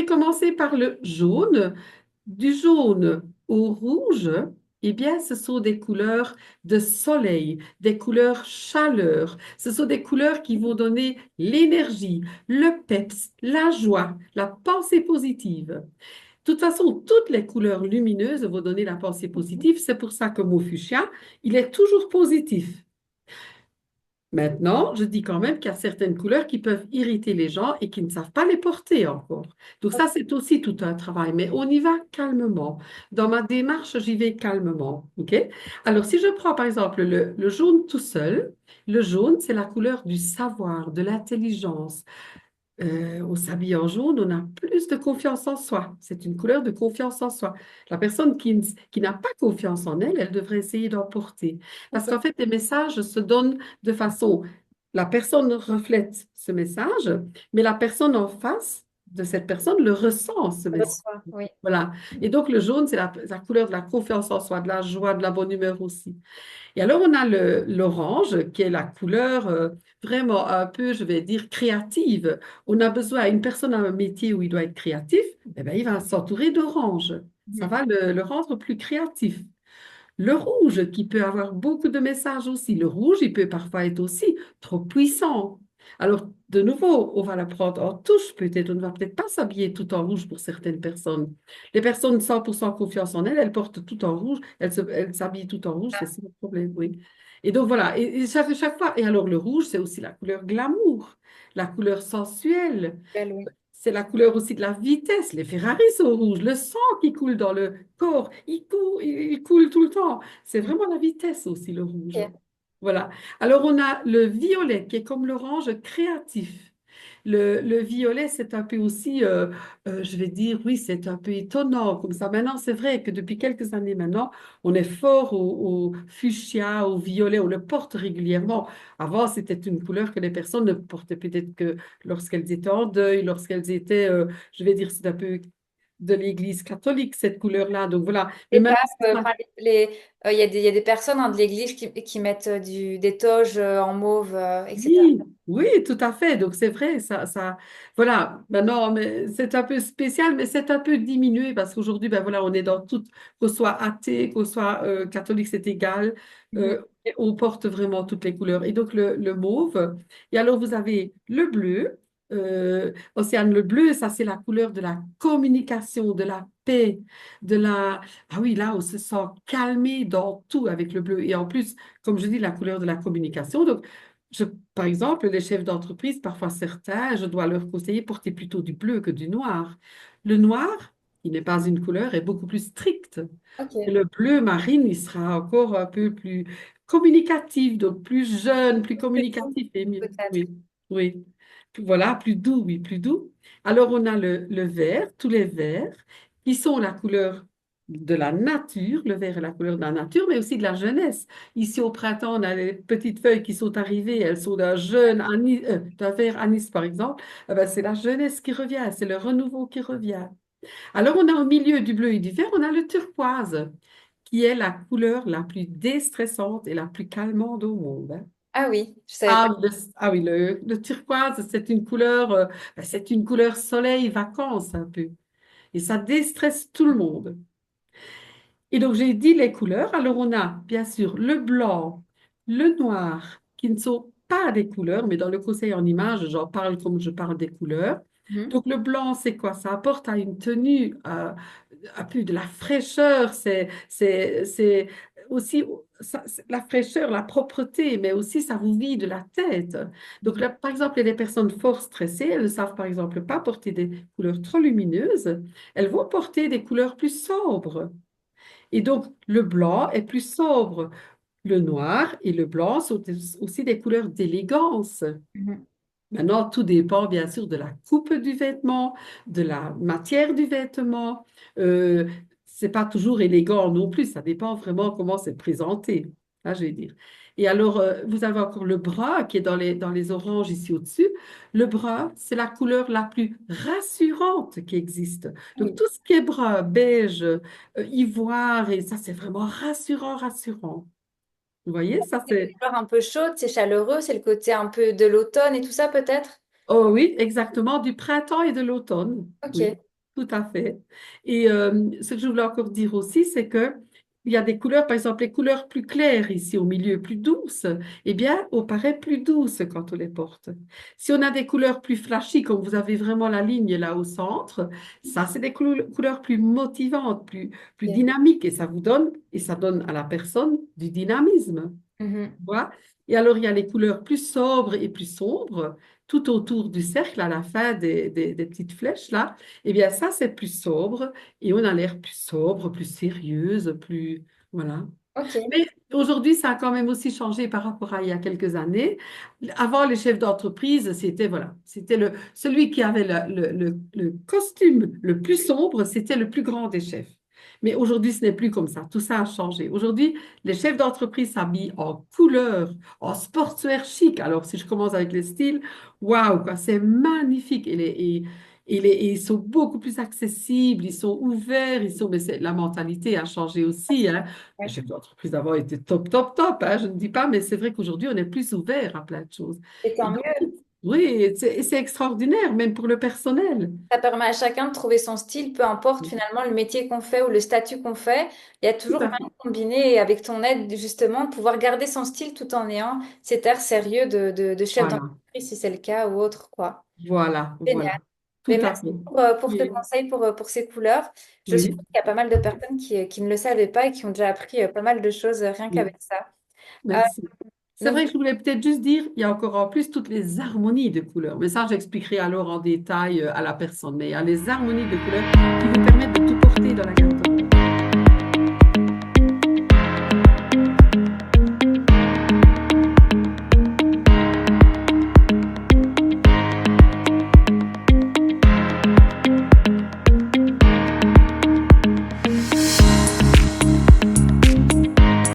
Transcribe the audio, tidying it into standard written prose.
vais commencer par le jaune. Du jaune au rouge, eh bien, ce sont des couleurs de soleil, des couleurs chaleur. Ce sont des couleurs qui vont donner l'énergie, le peps, la joie, la pensée positive. De toute façon, toutes les couleurs lumineuses vont donner la pensée positive. C'est pour ça que mon fuchsia, il est toujours positif. Maintenant, je dis quand même qu'il y a certaines couleurs qui peuvent irriter les gens et qui ne savent pas les porter encore. Donc ça, c'est aussi tout un travail, mais on y va calmement. Dans ma démarche, j'y vais calmement. OK? Alors, si je prends par exemple le jaune tout seul, le jaune, c'est la couleur du savoir, de l'intelligence. On s'habille en jaune, on a plus de confiance en soi. C'est une couleur de confiance en soi. La personne qui n'a pas confiance en elle, elle devrait essayer d'en porter. Parce Ok. qu'en fait, les messages se donnent de façon, la personne reflète ce message, mais la personne en face de cette personne le ressent, ce Ça doit message. se voir, oui. Voilà. Et donc, le jaune, c'est la couleur de la confiance en soi, de la joie, de la bonne humeur aussi. Et alors, on a l'orange, qui est la couleur vraiment un peu, je vais dire, créative. On a besoin, une personne a un métier où il doit être créatif, eh bien, il va s'entourer d'orange. Ça Mhm. va le rendre plus créatif. Le rouge, qui peut avoir beaucoup de messages aussi. Le rouge, il peut parfois être aussi trop puissant. Alors, de nouveau, on va la prendre en touche peut-être. On ne va peut-être pas s'habiller tout en rouge pour certaines personnes. Les personnes 100% confiance en elles, elles portent tout en rouge, elles s'habillent tout en rouge, c'est ça le problème, oui. Et donc voilà, et ça fait chaque fois. Et alors, le rouge, c'est aussi la couleur glamour, la couleur sensuelle. Belle, oui. C'est la couleur aussi de la vitesse. Les Ferrari sont rouges. Le sang qui coule dans le corps, il coule tout le temps. C'est vraiment la vitesse aussi, le rouge. Ok. Voilà. Alors, on a le violet qui est comme l'orange créatif. Le violet, c'est un peu aussi, je vais dire, oui, c'est un peu étonnant comme ça. Maintenant, c'est vrai que depuis quelques années maintenant, on est fort au fuchsia, au violet, on le porte régulièrement. Avant, c'était une couleur que les personnes ne portaient peut-être que lorsqu'elles étaient en deuil, lorsqu'elles étaient, je vais dire, c'est un peu de l'Église catholique, cette couleur-là. Donc voilà. Mais Les maintenant, papes, c'est ça. enfin, il y a des personnes hein, de l'Église qui mettent des toges en mauve, etc. Oui, oui, tout à fait. Donc c'est vrai, voilà. Maintenant, mais c'est un peu spécial, mais c'est un peu diminué parce qu'aujourd'hui, ben voilà, on est dans tout, qu'on soit athée, qu'on soit catholique, c'est égal. Mhm. Et on porte vraiment toutes les couleurs. Et donc le mauve. Et alors vous avez le bleu. Océane, le bleu, ça c'est la couleur de la communication, de la paix, de la. Ah oui, là, on se sent calmé dans tout avec le bleu. Et en plus, comme je dis, la couleur de la communication. Donc je, par exemple, les chefs d'entreprise, parfois certains, je dois leur conseiller porter plutôt du bleu que du noir. Le noir, qui n'est pas une couleur, est beaucoup plus strict. Et Ok. le bleu marine, il sera encore un peu plus communicatif, donc plus jeune, plus Plus doux, communicatif et mieux. peut-être. Oui, oui. Voilà, plus doux, oui, plus doux. Alors, on a le vert, tous les verts, qui sont la couleur de la nature. Le vert est la couleur de la nature, mais aussi de la jeunesse. Ici, au printemps, on a les petites feuilles qui sont arrivées. Elles sont d'un jeune anis, d'un vert anis, par exemple. Eh ben, c'est la jeunesse qui revient, c'est le renouveau qui revient. Alors, on a au milieu du bleu et du vert, on a le turquoise, qui est la couleur la plus déstressante et la plus calmante au monde, hein. Ah oui, je savais pas. Ah, ah oui, le turquoise, c'est une couleur soleil, vacances un peu. Et ça déstresse tout le monde. Et donc, j'ai dit les couleurs. Alors, on a bien sûr le blanc, le noir, qui ne sont pas des couleurs, mais dans le conseil en images, j'en parle comme je parle des couleurs. Mhm. Donc, le blanc, c'est quoi? Ça apporte à une tenue un peu de la fraîcheur. C'est aussi la fraîcheur, la propreté, mais aussi ça vous vide la tête. Donc, là, par exemple, il y a des personnes fort stressées, elles ne savent par exemple pas porter des couleurs trop lumineuses. Elles vont porter des couleurs plus sobres. Et donc, le blanc est plus sobre. Le noir et le blanc sont aussi des couleurs d'élégance. Mhm. Maintenant, tout dépend bien sûr de la coupe du vêtement, de la matière du vêtement. C'est pas toujours élégant non plus, ça dépend vraiment comment c'est présenté, hein, je vais dire. Et alors, vous avez encore le brun qui est dans les oranges ici au-dessus. Le brun, c'est la couleur la plus rassurante qui existe. Donc, Oui. tout ce qui est brun, beige, ivoire, et ça, c'est vraiment rassurant, rassurant. Vous voyez, ça, C'est des c'est. couleurs un peu chaudes, c'est chaleureux, c'est le côté un peu de l'automne et tout ça, peut-être? Oh oui, exactement, du printemps et de l'automne. Ok. Oui. tout à fait. Et ce que je voulais encore dire aussi, c'est que il y a des couleurs, par exemple, les couleurs plus claires ici au milieu, plus douces, eh bien, on paraît plus douce quand on les porte. Si on a des couleurs plus flashy, comme vous avez vraiment la ligne là au centre, ça, c'est des couleurs plus motivantes, plus Ok. dynamiques, et ça donne à la personne du dynamisme. Mhm. Vois. Et alors, il y a les couleurs plus sobres et plus sombres, tout autour du cercle, à la fin des petites flèches, là. Eh bien, ça, c'est plus sobre, et on a l'air plus sobre, plus sérieuse, plus... Voilà. Ok. Mais aujourd'hui, ça a quand même aussi changé par rapport à il y a quelques années. Avant, les chefs d'entreprise, c'était voilà, c'était celui qui avait le costume le plus sombre, c'était le plus grand des chefs. Mais aujourd'hui, ce n'est plus comme ça. Tout ça a changé. Aujourd'hui, les chefs d'entreprise s'habillent en couleur, en sportswear chic. Alors, si je commence avec les styles, waouh, quoi, c'est magnifique. Et ils sont beaucoup plus accessibles, ils sont ouverts, mais la mentalité a changé aussi, hein. Les Ouais. chefs d'entreprise d'avant étaient top, top, top, hein, je ne dis pas, mais c'est vrai qu'aujourd'hui, on est plus ouvert à plein de choses. Et Et tant donc, mieux. oui, et c'est extraordinaire, même pour le personnel. Ça permet à chacun de trouver son style, peu importe finalement le métier qu'on fait ou le statut qu'on fait. Il y a Tout toujours à moyen fait. de combiner et avec ton aide justement de pouvoir garder son style tout en ayant cet air sérieux de chef Voilà, d'entreprise si c'est le cas ou autre quoi. voilà, Génial. voilà. Tout Mais à merci fait. pour tes Oui, conseils pour ces couleurs. Je suppose oui, qu'il y a pas mal de personnes qui ne le savaient pas et qui ont déjà appris pas mal de choses rien oui. qu'avec ça. Euh, Merci. C'est donc, vrai que je voulais peut-être juste dire, il y a encore en plus toutes les harmonies de couleurs. Mais ça, j'expliquerai alors en détail à la personne. Mais il y a les harmonies de couleurs qui vous permettent de tout porter dans la gamme.